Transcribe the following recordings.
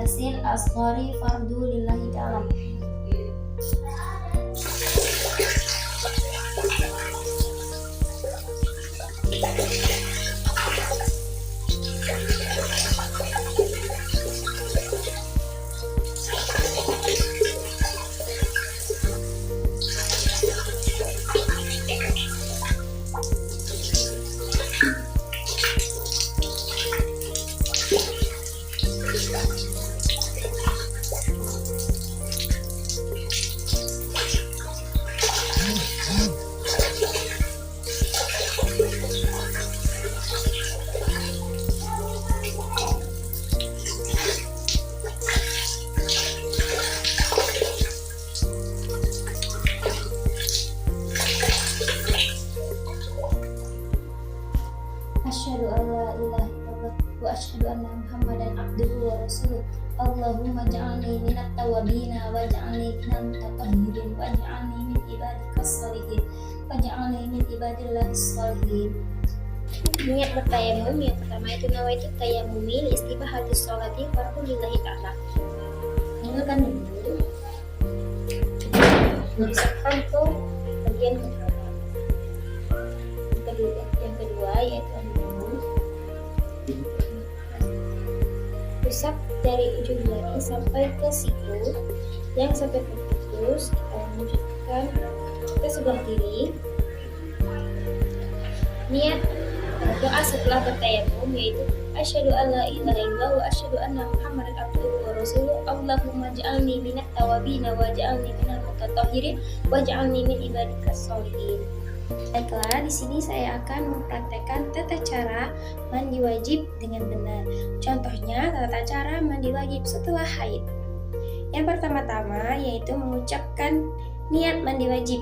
hadasil asghari fardu lillahi ta'ala. Asyhadu an la ilaha illallah wa asyhadu anna Muhammadan abduhu wa rasuluh. Allahumma ja'alni minat tawabina wa ja'alni minal mutatahhirin wa ja'alni min ibadikas sholihin wa ja'alni min ibadillahis sholihin. Niat bertayamum yang pertama itu nawaitu tayamumi istibahatis sholati fardu lillahi ta'ala. Ini kan dulu misalkan tuh bagian yang kedua yaitu usap dari ujung jari sampai ke siku, yang sampai putus kita lanjutkan ke sebelah kiri. Niat doa setelah bertayamum yaitu asyhadu alla ilaha illallah wa asyhadu anna Muhammadan abduhu wa rasuluh. Allahumma ja'alni minat tawabina wa ja'alni minal mutatahhirin wa ja'alni min ibadikas sholihin. Baiklah, di sini saya akan mempraktekkan tata cara mandi wajib dengan benar. Contohnya, tata cara mandi wajib setelah haid. Yang pertama-tama yaitu mengucapkan niat mandi wajib.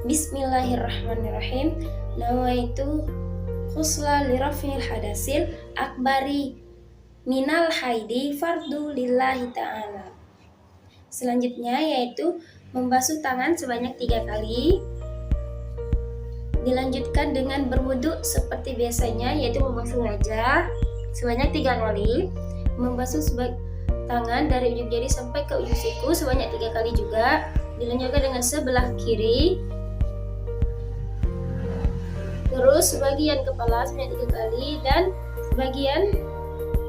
Bismillahirrahmanirrahim. Nawaitu khusla lirafil hadasil akbari minal haidi fardu lillahi ta'ala. Selanjutnya yaitu membasuh tangan sebanyak 3 kali. Dilanjutkan dengan berwudu seperti biasanya, yaitu membasuh wajah sebanyak 3 kali, membasuh tangan dari ujung jari sampai ke ujung siku sebanyak 3 kali juga. Dilanjutkan dengan sebelah kiri, terus sebagian kepala sebanyak 3 kali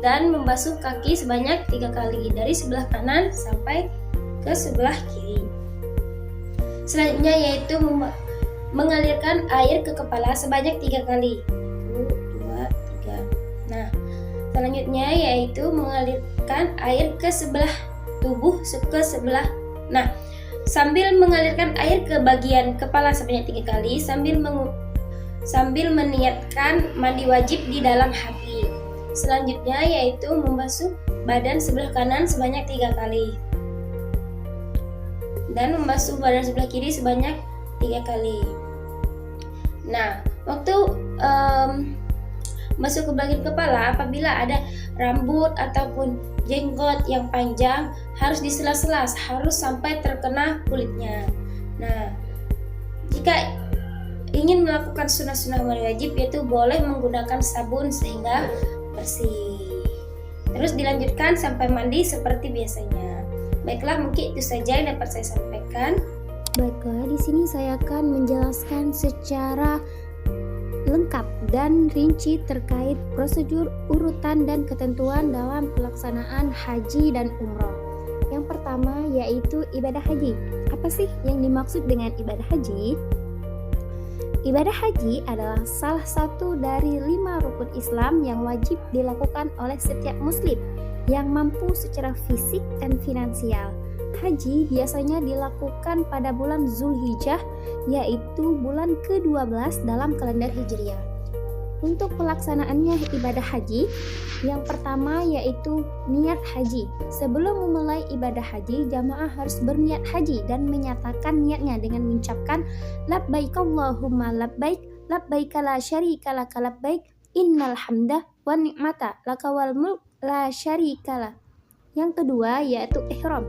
dan membasuh kaki sebanyak 3 kali dari sebelah kanan sampai ke sebelah kiri. Selanjutnya yaitu mengalirkan air ke kepala sebanyak 3 kali. 1, 2, 3. Nah, selanjutnya yaitu mengalirkan air ke sebelah tubuh sambil mengalirkan air ke bagian kepala sebanyak 3 kali sambil meniatkan mandi wajib di dalam hati. Selanjutnya yaitu membasuh badan sebelah kanan sebanyak 3 kali dan membasuh badan sebelah kiri sebanyak 3 kali. Nah, waktu masuk ke bagian kepala, apabila ada rambut ataupun jenggot yang panjang, harus disela-sela, harus sampai terkena kulitnya. Nah, jika ingin melakukan sunah-sunah mandi wajib, yaitu boleh menggunakan sabun sehingga bersih. Terus dilanjutkan sampai mandi seperti biasanya. Baiklah, mungkin itu saja yang dapat saya sampaikan. Baiklah, di sini saya akan menjelaskan secara lengkap dan rinci terkait prosedur, urutan, dan ketentuan dalam pelaksanaan haji dan umroh. Yang pertama yaitu ibadah haji. Apa sih yang dimaksud dengan ibadah haji? Ibadah haji adalah salah satu dari 5 rukun Islam yang wajib dilakukan oleh setiap muslim yang mampu secara fisik dan finansial. Haji biasanya dilakukan pada bulan Zulhijjah, yaitu bulan ke-12 dalam kalender Hijriah. Untuk pelaksanaannya ibadah haji, yang pertama yaitu niat haji. Sebelum memulai ibadah haji, jamaah harus berniat haji dan menyatakan niatnya dengan mengucapkan labbaik Allahumma labbaik, labbaik la syarika laka labbaik, innal hamda wa ni'mata laka wal mulk la syarika lak. Yang kedua yaitu ihram.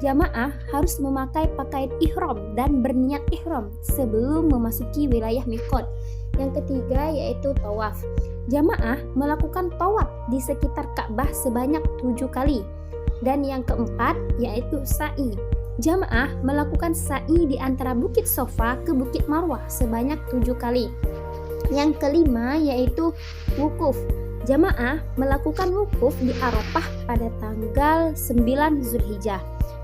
Jamaah harus memakai pakaian ihram dan berniat ihram sebelum memasuki wilayah miqat. Yang ketiga yaitu tawaf. Jamaah melakukan tawaf di sekitar Ka'bah sebanyak 7 kali. Dan yang keempat yaitu sa'i. Jamaah melakukan sa'i di antara Bukit Sofa ke Bukit Marwah sebanyak 7 kali. Yang kelima yaitu wukuf. Jamaah melakukan wukuf di Arafah pada tanggal 9 Zulhijjah.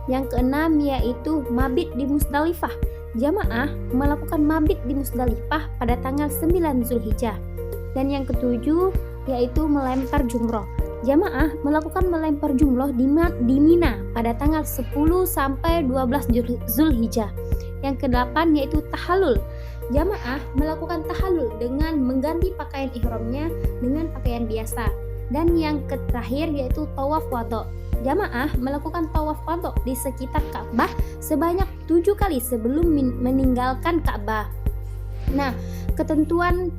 Yang keenam yaitu mabit di Musdalifah. Jamaah melakukan mabit di Musdalifah pada tanggal 9 Zulhijjah. Dan yang ketujuh yaitu melempar jumroh. Jamaah melakukan melempar jumroh di Mina pada tanggal 10 sampai 12 Zulhijjah. Yang kedelapan yaitu tahallul. Jamaah melakukan tahallul dengan mengganti pakaian ihramnya dengan pakaian biasa. Dan yang terakhir yaitu tawaf wada. Jamaah melakukan tawaf wada di sekitar Ka'bah sebanyak 7 kali sebelum meninggalkan Ka'bah. Nah, ketentuan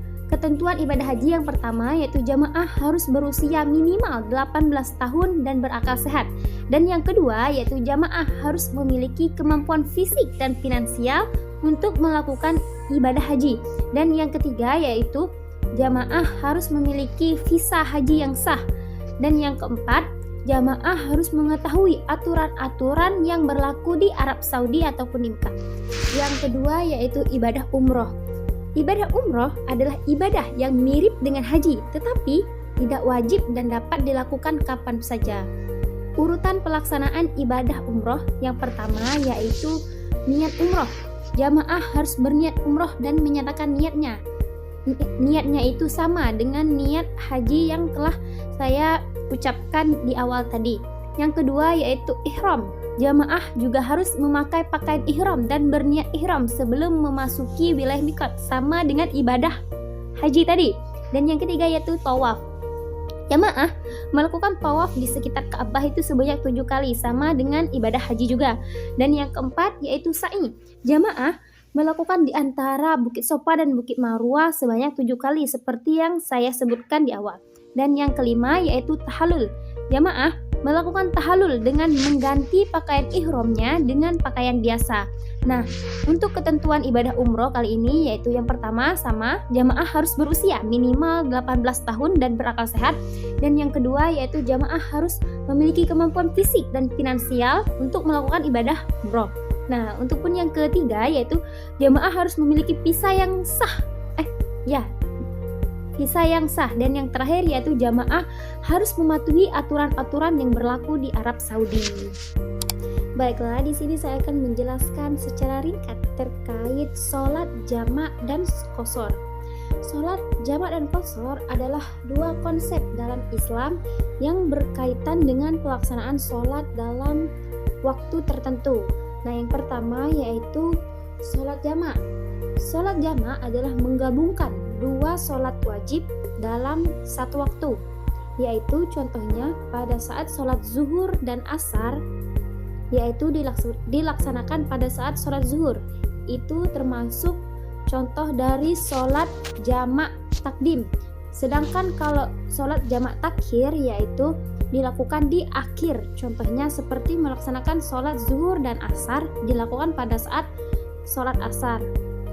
ibadah haji yang pertama yaitu jamaah harus berusia minimal 18 tahun dan berakal sehat. Dan yang kedua yaitu jamaah harus memiliki kemampuan fisik dan finansial untuk melakukan ibadah haji. Dan yang ketiga yaitu jamaah harus memiliki visa haji yang sah. Dan yang keempat, jamaah harus mengetahui aturan-aturan yang berlaku di Arab Saudi ataupun di Mekah. Yang kedua yaitu ibadah umroh. Ibadah umroh adalah ibadah yang mirip dengan haji, tetapi tidak wajib dan dapat dilakukan kapan saja. Urutan pelaksanaan ibadah umroh yang pertama yaitu niat umroh. Jamaah harus berniat umroh dan menyatakan niatnya. Niatnya itu sama dengan niat haji yang telah saya ucapkan di awal tadi. Yang kedua yaitu ihram. Jamaah juga harus memakai pakaian ihram dan berniat ihram sebelum memasuki wilayah miqat, sama dengan ibadah haji tadi. Dan yang ketiga yaitu tawaf. Jamaah melakukan tawaf di sekitar Ka'bah itu sebanyak 7 kali, sama dengan ibadah haji juga. Dan yang keempat yaitu sa'i. Jamaah melakukan di antara Bukit Sofa dan Bukit Marwah sebanyak 7 kali seperti yang saya sebutkan di awal. Dan yang kelima yaitu tahallul. Jamaah melakukan tahallul dengan mengganti pakaian ihramnya dengan pakaian biasa. Nah, untuk ketentuan ibadah umroh kali ini yaitu yang pertama sama, jamaah harus berusia minimal 18 tahun dan berakal sehat. Dan yang kedua yaitu jamaah harus memiliki kemampuan fisik dan finansial untuk melakukan ibadah umroh. Nah, untuk pun yang ketiga yaitu jamaah harus memiliki visa yang sah. Visa yang sah. Dan yang terakhir yaitu jamaah harus mematuhi aturan-aturan yang berlaku di Arab Saudi. Baiklah, di sini saya akan menjelaskan secara ringkat terkait sholat jamak dan qashar. Sholat jamak dan qashar adalah dua konsep dalam Islam yang berkaitan dengan pelaksanaan sholat dalam waktu tertentu. Nah, yang pertama yaitu sholat jamak. Sholat jamak adalah menggabungkan dua sholat wajib dalam satu waktu, yaitu contohnya pada saat sholat zuhur dan asar, yaitu dilaksanakan pada saat sholat zuhur. Itu termasuk contoh dari sholat jamak takdim. Sedangkan kalau sholat jamak takhir yaitu dilakukan di akhir, contohnya seperti melaksanakan sholat zuhur dan asar dilakukan pada saat sholat asar.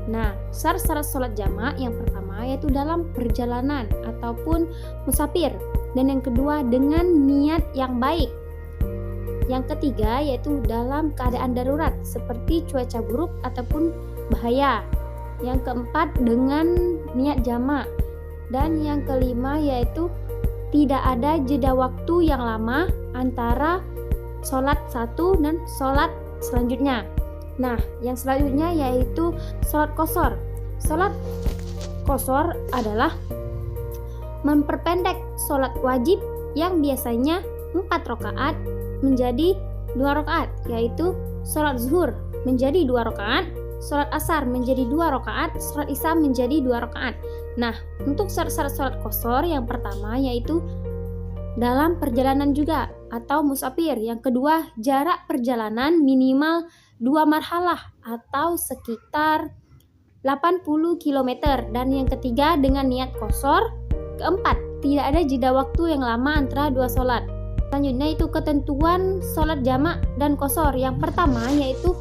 Nah, syarat sholat jamak yang pertama yaitu dalam perjalanan ataupun musafir. Dan yang kedua dengan niat yang baik. Yang ketiga yaitu dalam keadaan darurat seperti cuaca buruk ataupun bahaya. Yang keempat dengan niat jamak. Dan yang kelima yaitu tidak ada jeda waktu yang lama antara sholat satu dan sholat selanjutnya. Nah, yang selanjutnya yaitu sholat qashar. Sholat qashar adalah memperpendek sholat wajib yang biasanya 4 rakaat menjadi 2 rakaat, yaitu sholat zuhur menjadi 2 rakaat, sholat asar menjadi 2 rakaat, sholat isya menjadi 2 rakaat. Nah, untuk syarat-syarat sholat qashar yang pertama yaitu dalam perjalanan juga atau musafir. Yang kedua, jarak perjalanan minimal 2 marhalah atau sekitar 80 km. Dan yang ketiga dengan niat qashar. Keempat, tidak ada jeda waktu yang lama antara dua sholat. Selanjutnya itu ketentuan sholat jamak dan qashar. Yang pertama yaitu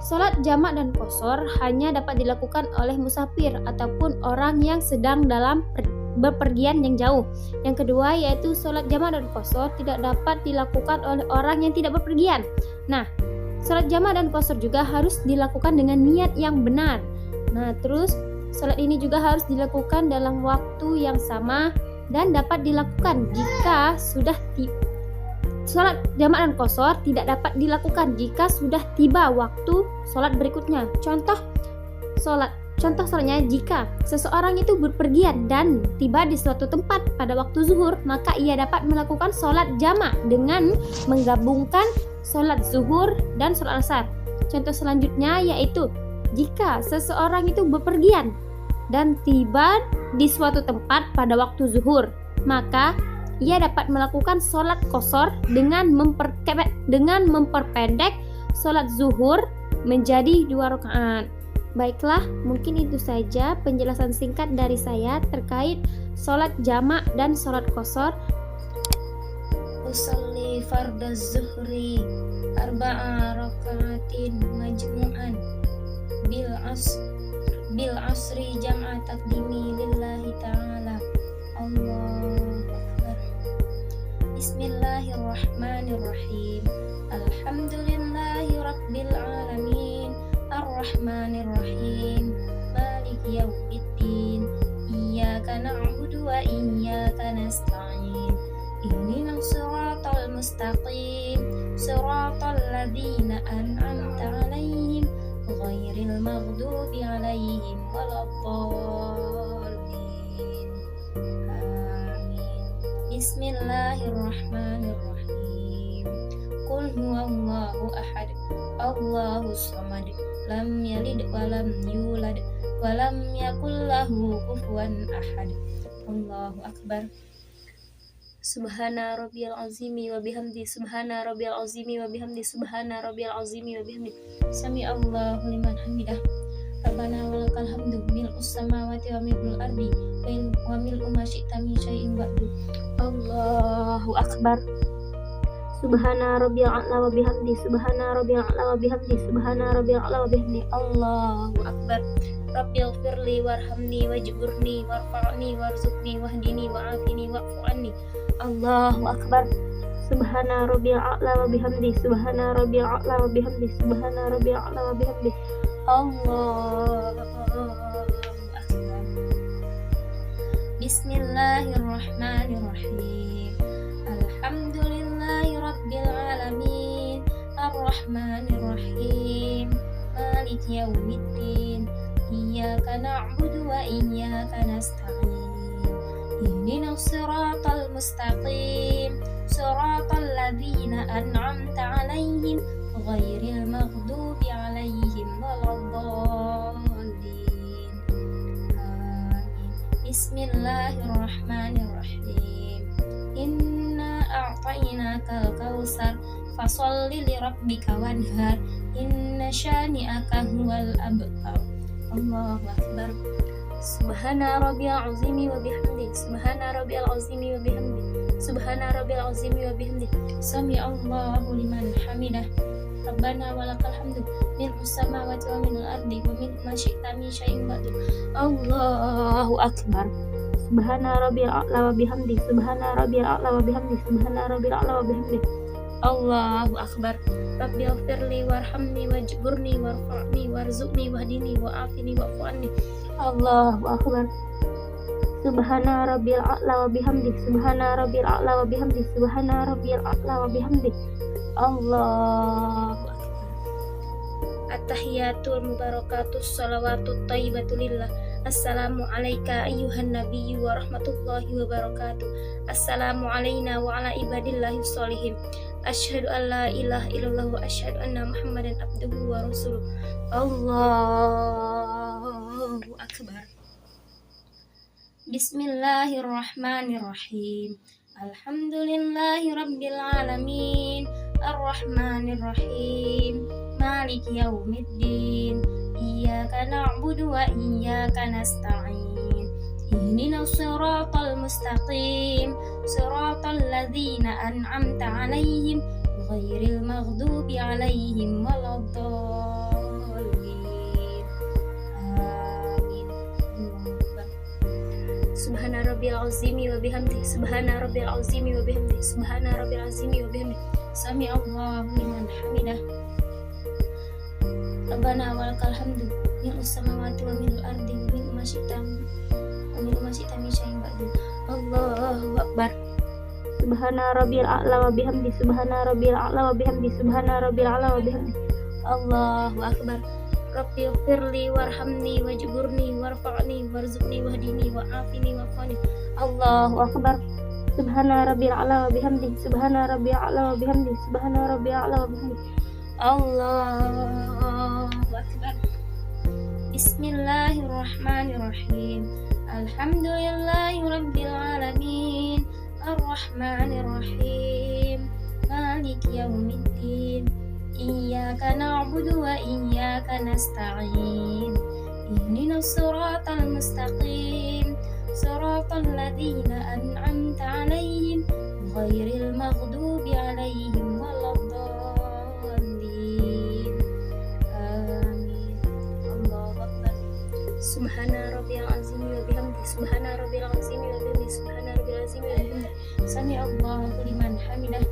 sholat jamak dan qashar hanya dapat dilakukan oleh musafir ataupun orang yang sedang dalam berpergian yang jauh. Yang kedua yaitu sholat jamak dan qashar tidak dapat dilakukan oleh orang yang tidak berpergian. Nah, sholat jamak dan qashar juga harus dilakukan dengan niat yang benar. Nah, terus sholat ini juga harus dilakukan dalam waktu yang sama dan dapat dilakukan jika sudah sholat jamak dan qashar tidak dapat dilakukan jika sudah tiba waktu sholat berikutnya. Contoh sholatnya, jika seseorang itu berpergian dan tiba di suatu tempat pada waktu zuhur, maka ia dapat melakukan sholat jamak dengan menggabungkan sholat zuhur dan sholat asar. Contoh selanjutnya yaitu jika seseorang itu berpergian dan tiba di suatu tempat pada waktu zuhur, maka ia dapat melakukan sholat qashar dengan memperpendek sholat zuhur menjadi 2 rakaat. Baiklah, mungkin itu saja penjelasan singkat dari saya terkait sholat jamak dan sholat qashar. Usalli fardaz zuhri arba'a rakaatin majmu'an bil asri jam'a taqdimi lillahi ta'ala. Allahu akbar. Bismillahirrahmanirrahim. Alhamdulillahi rabbil alamin. Ar-Rahmanir-Rahim. Maliki yaumiddin. Iyyaka na'budu wa iyyaka nasta'in. Ihdinas siratal mustaqim. Siratal ladzina an'amta 'alaihim ghairil maghdubi 'alaihim waladdallin. Amin. Bismillahirrahmanirrahim. Qul huwallahu ahad. Allahus samad. Lam yalid walam yulad walam yakul lahu kufuwan ahad. Allahu akbar. Subhana rabbiyal azimi wa bihamdi. Subhana rabbiyal azimi wa bihamdi. Subhana rabbiyal azimi wa bihamdi. Sami Allahu liman hamidah. Rabbana walakal hamdu mil'us samawati wa mil'ul ardi wa mil'u ma syi'ta min syai'in ba'du. Allahu akbar. Subhana rabbiyal a'la wa bihamdi. Subhana rabbiyal a'la wa bihamdi. Subhana rabbiyal a'la wa bihamdi. Allahu akbar. Rabbil firli warhamni wajburni warfa'ni warzuqni wahdini wa'afini wa'fu anni. Allahu akbar. Subhana rabbiyal a'la wa bihamdi. Subhana rabbiyal a'la wa bihamdi. Subhana rabbiyal a'la wa bihamdi. Allahu akbar. Bismillahirrahmanirrahim. Alhamdulillahi rabbil alamin. Ar-Rahmanir-Rahim. Maliki yaumiddin. Iyyaka na'budu wa iyyaka nasta'in. Ihdinas siratal mustaqim. Siratal ladzina an'amta 'alaihim ghairil maghdubi 'alaihim waladdallin. Amin. Bismillahirrahmanirrahim. Inna a'tainakal kautsar fasholli lirabbika wanhar. Inna syani'aka huwal abtar. Allahu akbar. Subhana rabbiyal azimi wa bihamdi. Subhana rabbiyal azimi wa bihamdi. Subhana rabbiyal azimi wa bihamdi. Sami Allahu liman hamidah. Rabbana walakal hamdu mil'us samawati wa minal ardi wa min ma syi'ta min syai'in ba'du. Allahu akbar. Subhana rabbiyal a'la wa bihamdi. Subhana rabbiyal a'la wa bihamdi. Subhana rabbiyal a'la wa bihamdi. Allahu akbar. Rabbil firli warhamni wajburni warfa'ni warzuqni wahdini wa'afini wa'fu anni. Allahu akbar. Subhana rabbil a'la wa bihamdi. Subhana rabbil a'la wa bihamdi. Subhana rabbil a'la wa bihamdi. Allahu akbar. At-tahiyatul mubarakatus salawatut thayyibatu lillah. Assalamu alayka ayyuhan nabiyyu wa rahmatullahi wa barakatuh. Assalamu alayna wa ala ibadillahi sholihin. Asyhadu an la ilaha illallah wa asyhadu anna Muhammadan abduhu wa rasuluh. Allahu akbar. Bismillahirrahmanirrahim. Alhamdulillahi rabbil alamin. Ar-Rahmanir-Rahim. Maliki yaumiddin. Iyyaka na'budu wa iyyaka nasta'in. Ihdinas siratal mustaqim. Siratal ladzina an'amta 'alaihim ghairil maghdubi 'alaihim waladdallin. Amin. Subhana rabbil azimi wa bihamdihi. Subhana rabbil azimi wa bihamdihi. Subhana rabbil azimi wa bihamdihi. Sami Allahu liman hamidah. Rabbana walakal hamdu mil'us samawati wa mil'ul ardi wa mil'u ma syi'ta min syai'in ba'du. Allahu akbar. Subhana rabbil a'la wa bihamdi. Subhana rabbil a'la wa bihamdi. Subhana rabbil a'la wa bihamdi. Allahu akbar. Rabbi firli warhamni wajburni warfa'ni warzuqni wahdini wa'afini wa'afani. Allahu akbar. Subhana rabbil a'la wa bihamdi. Subhana rabbil a'la wa bihamdi. Subhana rabbil a'la wa bihamdi. Allahu akbar. Bismillahirrahmanirrahim. Alhamdulillahi rabbil alamin. Ar-Rahmanir Rahim. Maliki yaumiddin. Iyyaka na'budu wa iyyaka nasta'in. Ihdinas siratal mustaqim. Siratal ladzina an'amta 'alaihim ghairil maghdubi 'alaihim waladdallin. Amin. Allahu akbar. Subhana rabbil azim wa bihamdihi. Subhana rabbil azim wa bihamdihi. Subhana rabbil azim wa bihamdihi. Sami Allahu liman hamidah.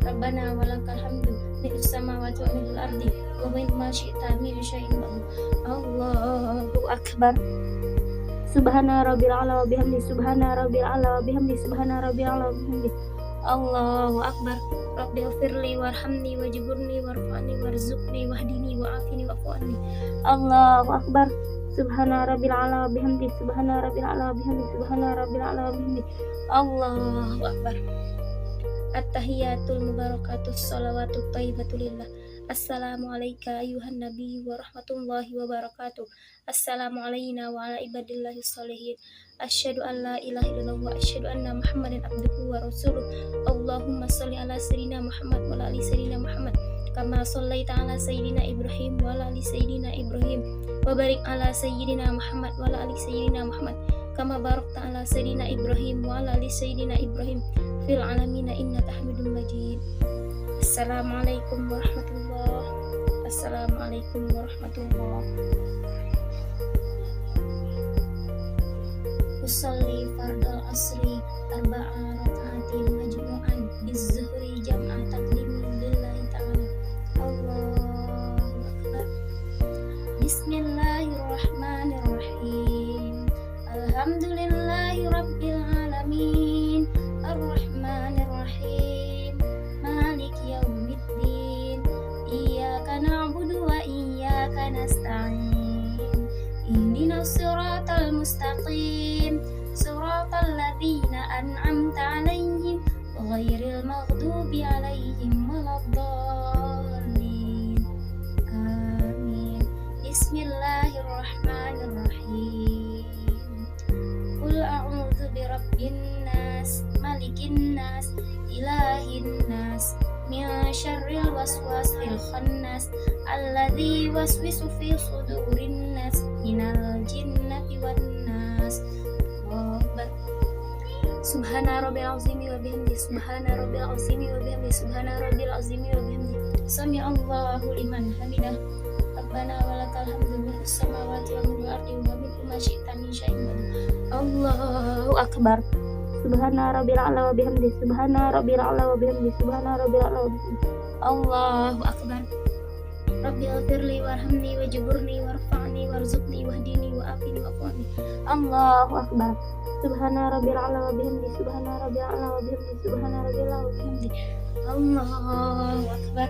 Rabbana walakal hamdu mil'us samawati wa mil'ul ardi wa min ma syi'ta min syai'in ba'du. Allahu akbar. Subhana rabbil a'la wa bihamdi. Subhana rabbil a'la wa bihamdi. Subhana rabbil a'la wa bihamdi. Allahu akbar. Rabbil firli warhamni wajburni warfa'ni warzuqni wahdini wa'afini wa'fu anni. Allahu akbar. Subhana rabbil a'la wa bihamdi. Subhana rabbil a'la wa bihamdi. Subhana rabbil a'la wa bihamdi. Allahu akbar. At-tahiyatul mubarakatus salawatut thayyibatu lillah. Assalamu alayka ayuhan nabiy wa rahmatullahi wa barakatuh. Assalamu alayna wa ala ibadillahi sholihin. Asyhadu an la ilaha illallah wa asyhadu anna Muhammadan abduhu wa rasuluh. Allahumma shalli ala sayyidina Muhammad wa ala ali sayyidina Muhammad kama shallaita ala sayyidina Ibrahim wa ala ali sayyidina Ibrahim wa barik ala sayyidina Muhammad wa ala ali sayyidina Muhammad kama barakta ala sayyidina Ibrahim wa ala ali sayyidina Ibrahim fil alamin innaka Hamidum Majid. Assalamualaikum warahmatullahi. Assalamualaikum warahmatullahi. Usalli fardal asri arba'a raka'atin majmu'an biz-zuhri jam'a taqdim lillahi ta'ala. Allahu akbar. Bismillahirrahmanirrahim. Alhamdulillahi rabbil alamin. Ar-Rahmanir Rahim. Maliki yaumiddin. Iyyaka na'budu wa iyyaka nasta'in. Ihdinas siratal mustaqim. Siratal ladzina an'amta 'alaihim ghairil maghdubi 'alaihim waladdallin. Amin. Bismillahirrahmanirrahim. Qul a'udzu birabbin nas, malikin nas, ilahin nas, min syarril waswasil khannas, alladzi waswisu fi sudurin nas, minal jinnati wan nas. Subhana rabbil azimi wa bihamdi. Subhana rabbil azimi wa bihamdi. Subhana rabbil azimi wa bihamdi. Sami Allahu liman hamidah. Rabbana walakal hamdu mil'us samawati wa mil'ul ardi wa mil'u ma syi'ta min syai'in ba'du. Allahu akbar. Subhana rabbil a'la wa bihamdi. Subhana rabbil a'la wa bihamdi. Subhana rabbil a'la wa bihamdi. Allahu akbar. Rabbil firli warhamni wajburni warfa'ni warzuqni wahdini wa'afini wa'afani. Allahu akbar. Subhana rabbil a'la wa bihamdi. Subhana rabbil a'la wa bihamdi. Subhana rabbil a'la wa bihamdi. Allahu akbar.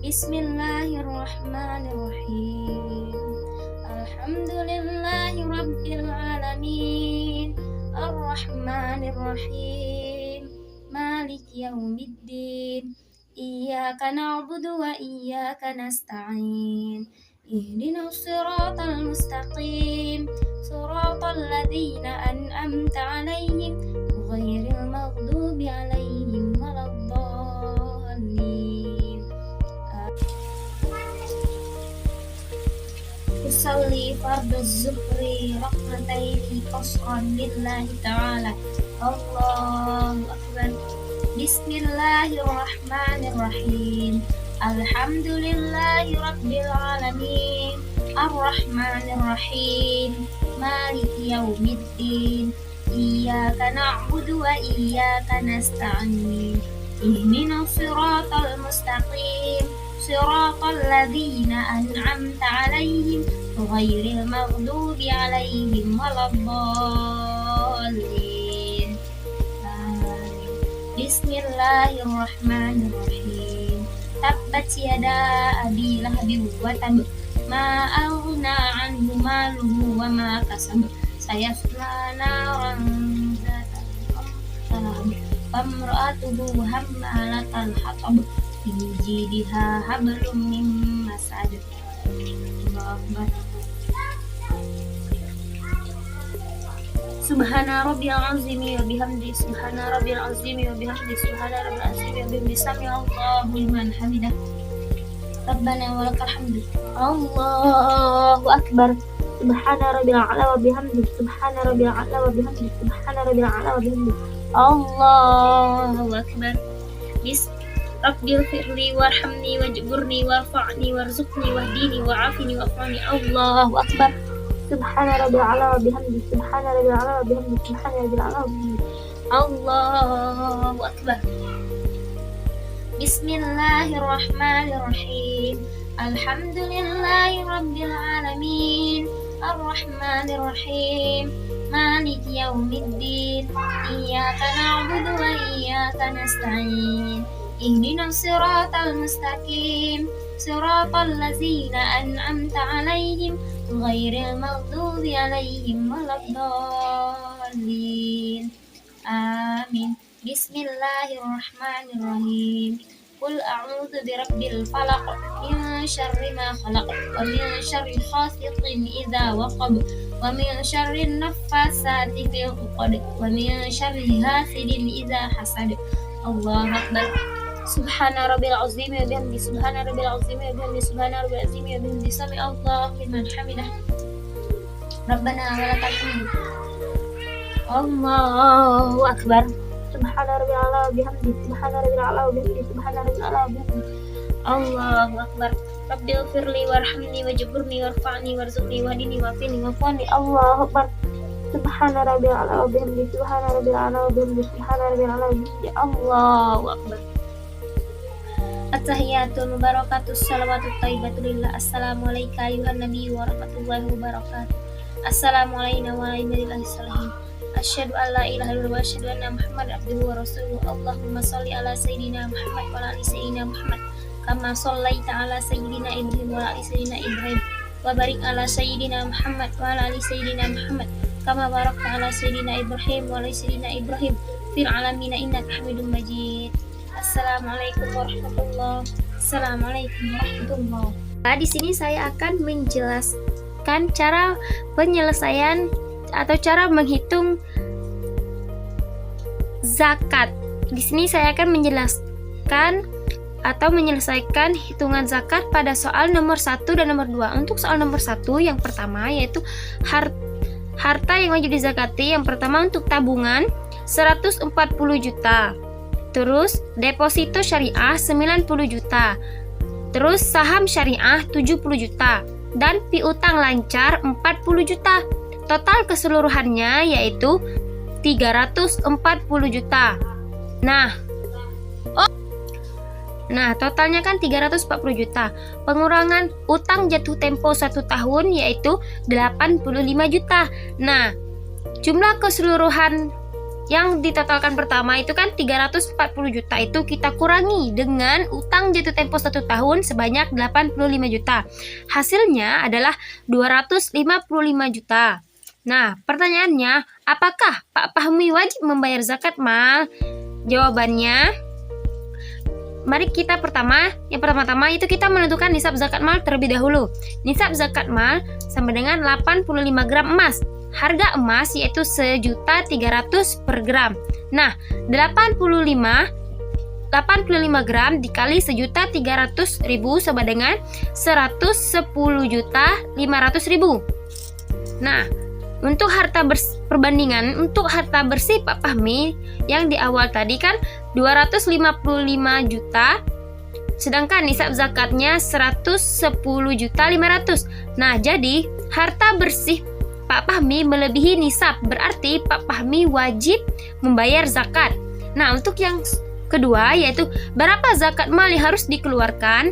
Bismillahirrahmanirrahim. Alhamdulillahi rabbil alamin. Ar-Rahmanir Rahim. Maliki yaumiddin. Iyyaka na'budu wa iyyaka nasta'in. Ihdinas siratal mustaqim. Siratal ladzina an'amta 'alaihim ghairil maghdubi 'alaihim waladdallin. Usalli fardaz zuhri rak'ataini qasran lillahi ta'ala. Allahu akbar. Bismillahirrahmanirrahim. Alhamdulillahi rabbil alamin. Ar-Rahmanir-Rahim, Maliki Yaumiddin, Iyyaka na'budu wa iyyaka nasta'in, Ihdinas siratal mustaqim, Siratal ladzina an'amta 'alaihim, ghairil maghdubi 'alaihim waladdallin. Amin. Bismillahirrahmanirrahim. Tabbat yada abi lahabin wa tab, ma aghna anhu maluhu wa ma kasab, sayasla naran zata lahab, famra'atuhu hammalatal hatab, fi jidha hablum min masad. Allahu Akbar. Subhana rabbiyal azimi wa bihamdi, Subhana rabbiyal azimi wa bihamdi, Subhana rabbiyal azimi wa bihamdi, sami Allahu liman hamidah. Rabbana walakal hamdu. Allahu Akbar. Subhana rabbil a'la wa bihamdi, Subhana rabbil a'la wa bihamdi, Subhana rabbil a'la wa bihamdi. Allahu Akbar. Rabbil firli warhamni wajburni warfa'ni warzuqni wahdini wa'afini wa'afani. Allahu Akbar. Subhana rabbil a'la wa bihamdi, Subhana rabbil a'la wa bihamdi, Subhana rabbil a'la wa bihamdi. Allahu Akbar. Bismillahirrahmanirrahim. Alhamdulillahi rabbil alamin, Ar-Rahmanir-Rahim, Maliki Yaumiddin, Iyyaka na'budu wa iyyaka nasta'in, Ihdinas siratal mustaqim, Siratal ladzina an'amta 'alaihim, ghairil maghdubi 'alaihim waladdallin. Amin. Bismillahirrahmanirrahim. Qul a'udzu birabbil falaq, min syarri ma khalaq, wa min syarri ghasiqin idza waqab, wa min syarri naffasati fil 'uqad, wa min syarri hasidin idza hasad. Allahu Akbar. Subhana rabbil azimi wa bihamdi, Subhana rabbil azimi wa bihamdi, Subhana rabbil azimi wa bihamdi, sami Allahu liman hamidah. Rabbana walakal hamdu. Allahu Akbar. Subhana rabbil a'la wa bihamdi, Subhana rabbil a'la wa bihamdi, Subhana rabbil a'la wa bihamdi. Allahu Akbar. Rabbil firli warhamni wajburni warfa'ni warzuqni wahdini wa'afini wa'afani. Allahu Akbar. Subhana rabbil a'la wa bihamdi, Subhana rabbil a'la wa bihamdi, Subhana rabbil a'la wa bihamdi. Allahu Akbar. At-tahiyatul mubarakatus salawatut thayyibatu lillah. Assalamu alayka ayuhan nabiyyu wa rahmatullahi wa barakatuh. Assalamu alayna wa ala ibadillahis sholihin. Asyhadu an la ilaha illallah wa asyhadu anna Muhammadar abduhu wa rasuluhu. Allahumma shalli ala sayyidina Muhammad wa ala ali sayyidina Muhammad kama shallaita ala sayyidina Ibrahim wa ala ali sayyidina Ibrahim, wa barik ala sayyidina Muhammad wa ala ali sayyidina Muhammad kama barakta ala sayyidina Ibrahim wa ala ali sayyidina Ibrahim fil alamin innaka Hamidum Majid. Assalamualaikum warahmatullahi wabarakatuh. Assalamualaikum warahmatullahi wabarakatuh. Di sini saya akan menjelaskan cara penyelesaian atau cara menghitung zakat. Di sini saya akan menjelaskan atau menyelesaikan hitungan zakat pada soal nomor 1 dan nomor 2. Untuk soal nomor 1 yang pertama yaitu harta yang wajib dizakati. Yang pertama untuk tabungan 140 juta. Terus deposito syariah 90 juta. Terus saham syariah 70 juta dan piutang lancar 40 juta. Total keseluruhannya yaitu 340 juta. Nah, totalnya kan 340 juta. Pengurangan utang jatuh tempo 1 tahun yaitu 85 juta. Nah, jumlah keseluruhan yang ditotalkan pertama itu kan 340 juta, itu kita kurangi dengan utang jatuh tempo 1 tahun sebanyak 85 juta. Hasilnya adalah 255 juta. Nah, pertanyaannya, apakah Pak Fahmi wajib membayar zakat mal? Jawabannya, mari kita yang pertama-tama itu kita menentukan nisab zakat mal terlebih dahulu. Nisab zakat mal sama dengan 85 gram emas. Harga emas yaitu 1.300.000 per gram. Nah, 85 gram dikali 1.300.000 sama dengan 110.500.000. Nah, untuk perbandingan untuk harta bersih Pak Fahmi yang di awal tadi kan 255 juta sedangkan nisab zakatnya 110.500.000. Nah, jadi harta bersih Pak Fahmi melebihi nisab, berarti Pak Fahmi wajib membayar zakat. Nah, untuk yang kedua yaitu berapa zakat mal yang harus dikeluarkan?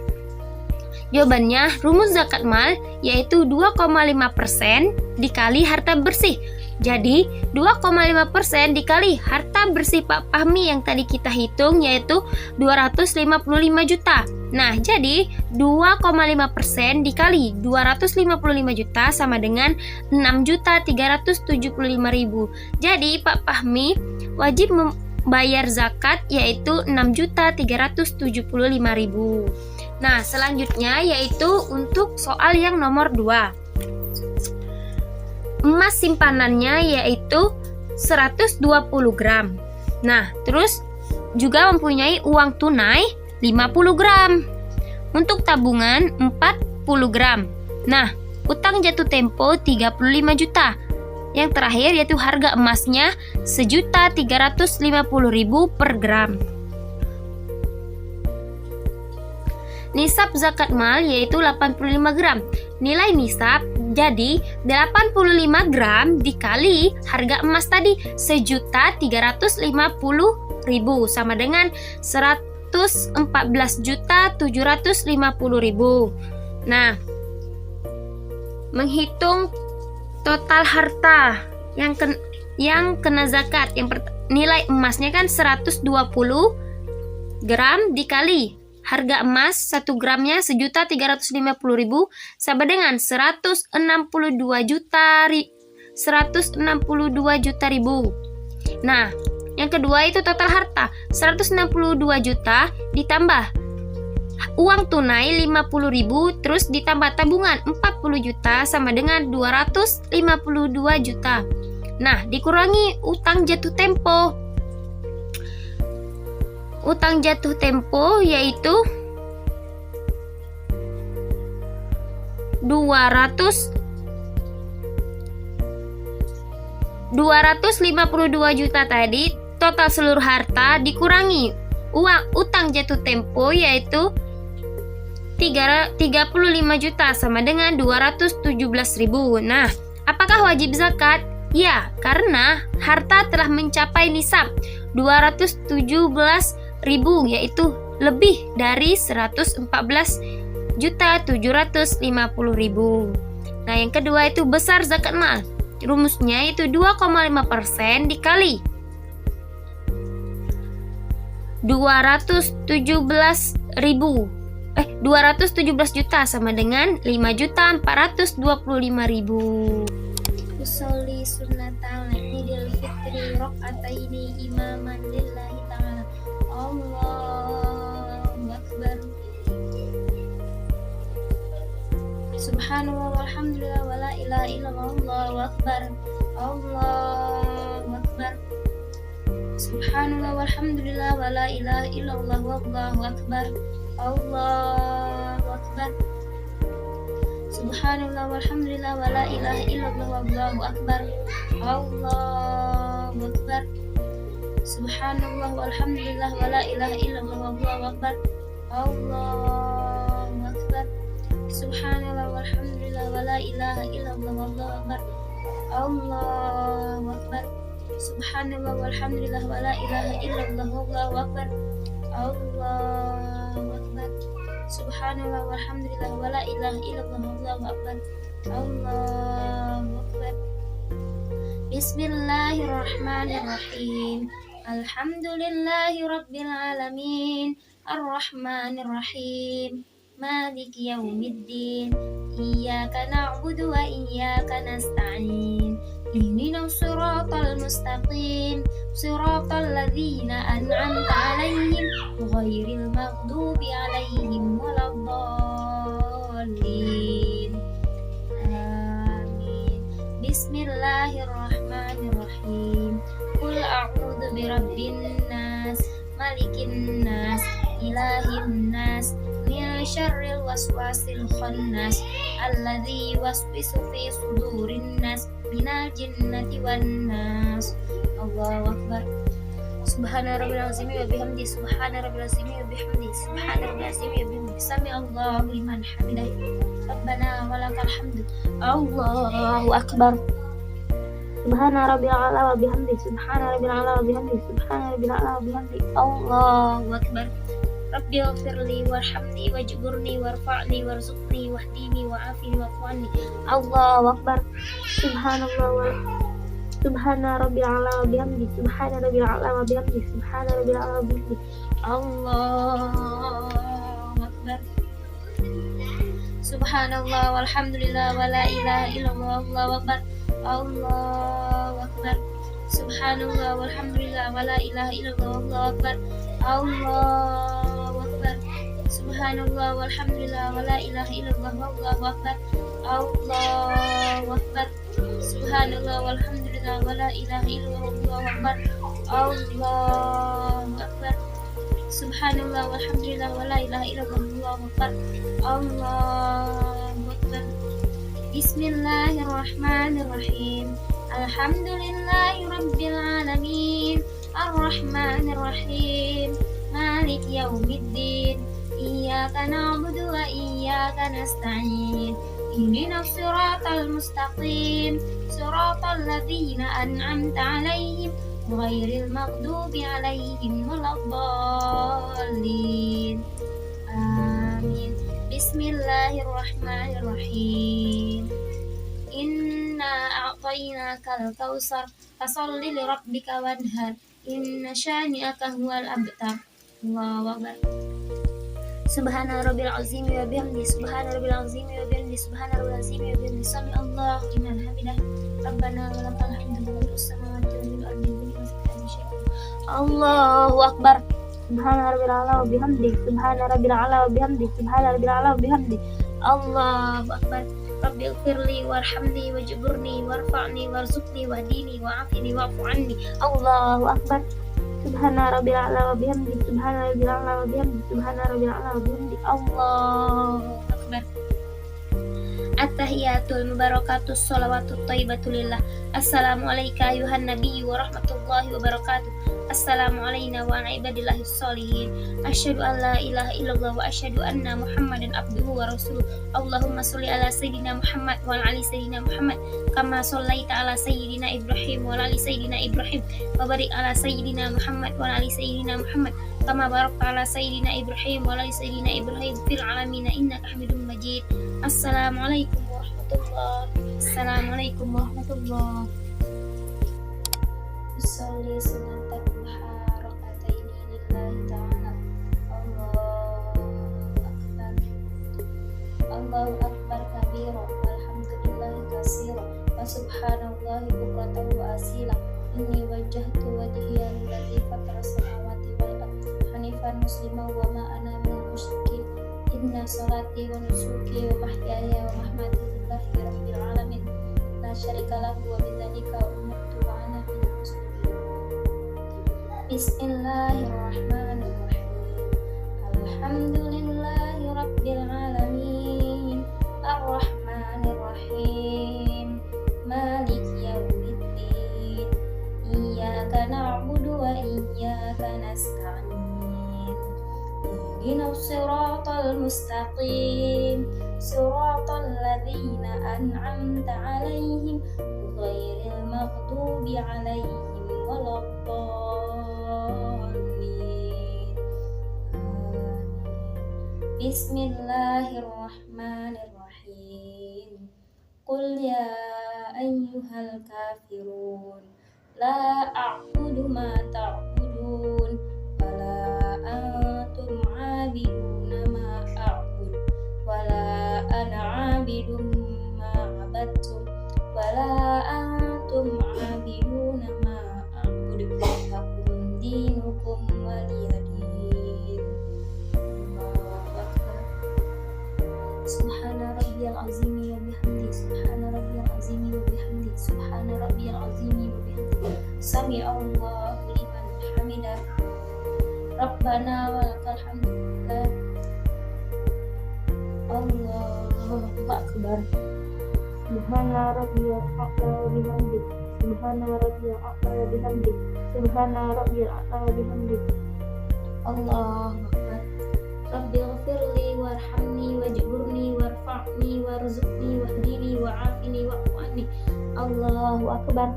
Jawabannya, rumus zakat mal yaitu 2,5% dikali harta bersih. Jadi 2,5% dikali harta bersih Pak Fahmi yang tadi kita hitung yaitu 255 juta. Nah, jadi 2,5% dikali 255 juta sama dengan 6.375.000. Jadi Pak Fahmi wajib membayar zakat yaitu 6.375.000. Nah, selanjutnya yaitu untuk soal yang nomor 2. Emas simpanannya yaitu 120 gram. Nah, terus juga mempunyai uang tunai 50 gram. Untuk tabungan 40 gram. Nah, utang jatuh tempo 35 juta. Yang terakhir yaitu harga emasnya 1.350.000 per gram. Nisab zakat mal yaitu 85 gram. Nilai nisab jadi 85 gram dikali harga emas tadi 1.350.000 sama dengan 114.750.000. Nah, menghitung total harta yang kena zakat. Nilai emasnya kan 120 gram dikali harga emas 1 gramnya 1.350.000 sama dengan 162 juta ribu. Nah, yang kedua itu total harta 162 juta ditambah uang tunai 50.000 terus ditambah tabungan 40 juta sama dengan 252 juta. Nah, dikurangi utang jatuh tempo. Utang jatuh tempo yaitu 252 juta tadi, total seluruh harta dikurangi uang utang jatuh tempo yaitu 35 juta sama dengan 217.000. Nah, apakah wajib zakat? Ya, karena harta telah mencapai nisab 217.000 yaitu lebih dari 114.750.000. Nah, yang kedua itu besar zakat mal. Rumusnya itu 2,5% dikali 217 juta sama dengan 5.425.000. Usolli sunnatal idil fitri raq'ataini imaman lillahi ta'ala. Allahu akbar. Subhanallah walhamdulillah wala ilaha illallah. Allahu akbar. Allahu akbar. Subhanallah walhamdulillah wala ilaha illallah. Wallahu akbar. Allahu akbar. Subhanallah walhamdulillah wala ilaha illallah. Wallahu akbar. Allahu akbar. Subhanallah walhamdulillah wala ilaha illallah. Wallahu akbar. Allahu akbar. Subhanallah walhamdulillah wala ilaha illallah. Wallahu akbar. Allahu akbar. Subhanallah walhamdulillah wala ilaha illallah. Wallahu akbar. Allahu akbar. Subhanallah walhamdulillah wala ilaha illallah. Wallahu akbar. Allahu akbar. Bismillahirrahmanirrahim. Alhamdulillahi rabbil alamin. Ar-Rahmanir-Rahim. Maliki yaumiddin. Iyyaka na'budu wa iyyaka nasta'in. Ihdinas siratal mustaqim. Siratal ladzina an'amta 'alaihim ghairil maghdubi 'alaihim waladdallin. Amin. Bismillahirrahmanirrahim. Qul a'udzu birabbin nas, malikin nas, ilahin nas, min syarril waswasil khannas, alladzi yuwaswisu fi sudurin nas, minal jinnati wan nas. Allahu akbar. Subhana rabbil azim wa bihamdi. Subhana rabbil azim wa bihamdi. Subhana rabbil azim wa bihamdi. Sami Allahu liman hamidah. Rabbana walakal hamdu. Allahu akbar. Subhana rabbil a'la wa bihamdi. Subhana rabbil a'la wa bihamdi. Subhana rabbil a'la wa bihamdi. Allahu akbar. Rabbi ighfirli warhamni wajburni warfa'ni warzuqni wahdini wa'afini wa'fu anni. Allahu akbar. Subhana rabbil a'la wa bihamdi. Subhana rabbil a'la wa bihamdi. Subhana rabbil a'la wa bihamdi. Allahu akbar. Subhanallah walhamdulillah wa la ilaha illallah. Allahu akbar. Allahu akbar. Subhanallah walhamdulillah wa la ilaha illallah. Allahu akbar. Allahu akbar. Subhanallah walhamdulillah wa la ilaha illallah. Allahu akbar. Allahu akbar. Subhanallah walhamdulillah wa la ilaha illallah. Allahu akbar. Allahu akbar. Subhanallah walhamdulillah wa la ilaha illallah. Allahu akbar. Allahu akbar. Bismillahirrahmanirrahim. Alhamdulillahi rabbil alamin. Ar-Rahmanir Rahim. Malik yaumiddin. Iyyaka na'budu wa iyyaka nasta'in. Ihdinas siratal mustaqim. Siratal ladzina an'amta 'alaihim ghairil maghdubi 'alaihim waladdallin. Amin. Bismillahirrahmanirrahim. Inna a'tainakal kautsar fasholli li rabbika wanhar. Inna syani'aka huwal abtar. Allahu akbar. Subhana rabbil azim wa bihamdi. Subhana rabbil azim wa bihamdi. Subhana rabbil azim wa bihamdi. Sami Allahu liman hamidah. Rabbana walakal hamdu mil'us samawati wa mil'ul ardi wa mil'u ma syi'ta. Allahu akbar. Subhana rabbil a'la wa bihamdi. Subhana rabbil a'la wa bihamdi. Subhana rabbil a'la wa bihamdi. Allahu akbar. Rabbi ighfirli warhamni wajburni warfa'ni warzuqni wahdini wa'afini wa'fu anni. Allahu akbar. Subhana rabbil a'la wa bihamdi. Subhana rabbil a'la wa bihamdi. Subhana rabbil a'la wa bihamdi. Allahu akbar. At-tahiyatul mubarakatus shalawatut thayyibatu lillah. Assalamu alayka ayuhan nabiyyu wa rahmatullahi wa barakatuh. Assalamu alayna wa ala ibadillahis sholihin. Asyhadu an la ilaha illallah wa asyhadu anna Muhammadan abduhu wa rasuluh. Allahumma sholli ala sayyidina Muhammad wa ala ali sayyidina Muhammad kama shallaita ala sayyidina Ibrahim wa ala ali sayyidina Ibrahim wa barik ala sayyidina Muhammad wa ala ali sayyidina Muhammad kama barakta ala sayyidina Ibrahim wa ala ali sayyidina Ibrahim fil alamin innaka Hamidum Majid. Assalamualaikum warahmatullahi. Assalamualaikum warahmatullahi. Usolli sunnatat duha rakataini lillahi ta'ala. Allahu akbar kabira walhamdulillahi katsira wa subhanallahi bukratan wa asila. Inni wajjahtu wajhiya lilladzi fatara samawati wal ardi hanifan musliman wa ma ana minal musyrikin. Inna salati wa nusuki wa mahyaya wa mamati lillahi rabbil alamin la syarika lahu wa bidzalika umirtu wa ana minal muslimin. Bismillahirrahmanirrahim. Alhamdulillahi rabbil alamin. Ar-Rahmanir Rahim. Malik yaumiddin. Iyyaka na'budu wa iyyaka nasta'in. Ihdinas siratal mustaqim. Siratal ladzina an'amta 'alaihim ghairil maghdubi 'alaihim waladdallin. Bismillahirrahmanirrahim. Qul ya ayyuhal kafirun la a'budu ma ta'budun wala antum 'abiduna ma a'bud wala ana 'abidun ma 'abadtum wala antum 'abiduna ma a'bud lakum dinukum waliyadin. Allahu akbar. Subhana rabbiyal azimi wa bihamdi. Subhana rabbiyal azimi wa bihamdi. Subhana rabbiyal azimi wa bihamdi. Sami Allahu liman hamidah. Rabbana walakal hamdu. Allahu akbar. Subhana rabbiyal a'la wa bihamdi. Subhana rabbiyal a'la wa bihamdi. Subhana rabbiyal a'la wa bihamdi. Allahu Akbar. Rabbighfirli warhamni wajburni warfa'ni warzuqni wahdini wa'afini wa'fu anni. Allahu Akbar.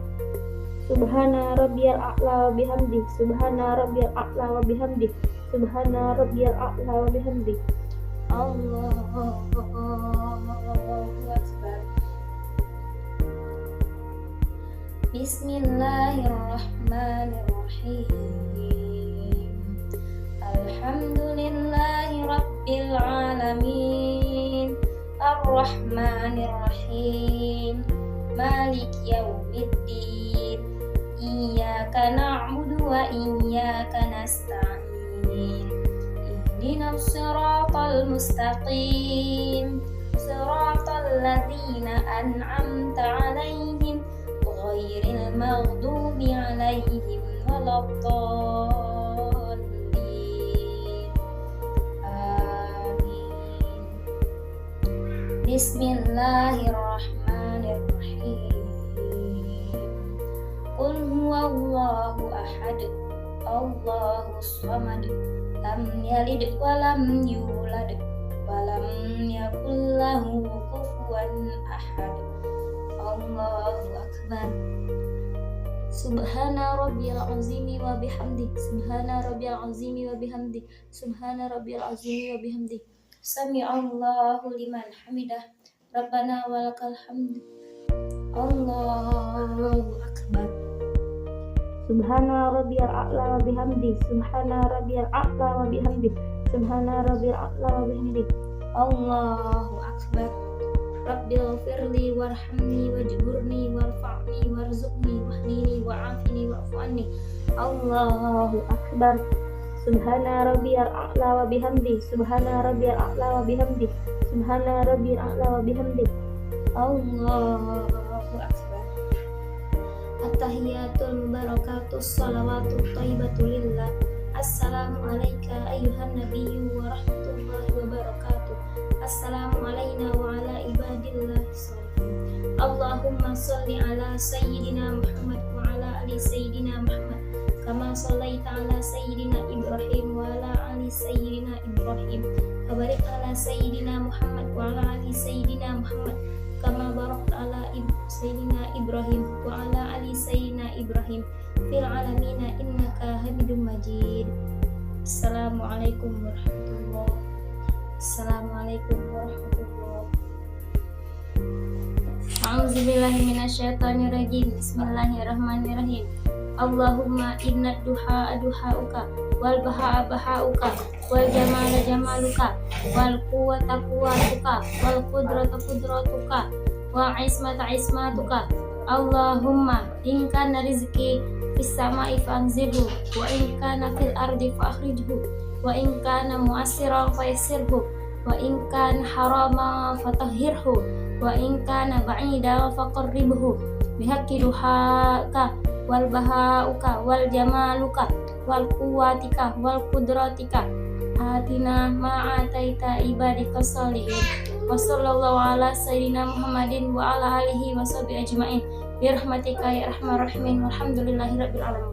Subhana rabbiyal a'la wa bihamdi. Subhana rabbiyal a'la wa bihamdi. Subhana rabbiyal a'la wa bihamdi. Allahu Akbar. Bismillahirrahmanirrahim. Alhamdulillahi rabbil alamin. Ar-Rahmanir-Rahim. Malik yaumiddin. Iyyaka na'budu wa iyyaka nasta'in. Ihdinas siratal mustaqim. Siratal ladzina an'amta 'alaihim ghairil maghdubi 'alaihim waladdallin. Amin. Bismillahirrahmanirrahim. Qul huwallahu ahad. Allahus samad. Lam yalid wa lam yulad wa lam yakul lahu kufuwan ahad. Allahu Akbar. Subhana rabbiyal azimi wa bihamdi. Subhana rabbiyal azimi wa bihamdi. Subhana rabbiyal azimi wa bihamdi. Sami'allahu liman hamidah. Rabbana walakal hamd. Allahu Akbar. Subhana rabbiyal a'la wa bihamdi. Subhana rabbiyal a'la wa bihamdi. Subhana rabbiyal a'la wa bihamdi. Allahu Akbar. Rabbighfirli warhamni wajburni warfa'ni warzuqni wahdini wa'afini wa'fu anni. Allahu Akbar. Subhana rabbiyal a'la wa bihamdi. Subhana rabbiyal a'la wa bihamdi. Subhana rabbiyal a'la wa bihamdi. Allahu Akbar. At-tahiyatul mubarakatus salawatut thayyibatu lillah. Assalamu alayka ayyuhan nabiyyu wa rahmatullahi wa barakatuh. Assalamu alayna wa ala ibadillahi sholihin. Allahumma sholli ala sayyidina Muhammad wa ala ali sayyidina Muhammad kama shallaita ala sayyidina Ibrahim wa ala ali sayyidina Ibrahim wa barik ala sayyidina Muhammad wa ala ali sayyidina Muhammad kama barakta ala sayyidina Ibrahim wa ala ali sayyidina Ibrahim fil alamina innaka Hamidum Majid. Assalamualaikum warahmatullahi. Assalamualaikum warahmatullahi. A'udzubillahi minasyaitonirrajim. Bismillahirrahmanirrahim. Allahumma inna duha duhauka wal bahaa bahauka wal jamala jamaluka wal quwwata quwwatuka wal qudrata qudratuka wa ismata ismatuka. Allahumma in kana rizqi fis sama'i fanzilhu wa in kana fil ardi fakhrijhu wa in kana mu'assiran fayassirhu wa in kana harama fatahhirhu wa in kana ba'idan faqarribhu bihaqqi duhaka wal bahauka wal jamaluka wal quwwatika wal qudratika atina ma ataita ibadika sholihin. Wa sallallahu ala sayyidina Muhammadin wa ala alihi wa sahbihi ajmain bi rahmatika ya arhamar rahimin walhamdulillahi rabbil alamin.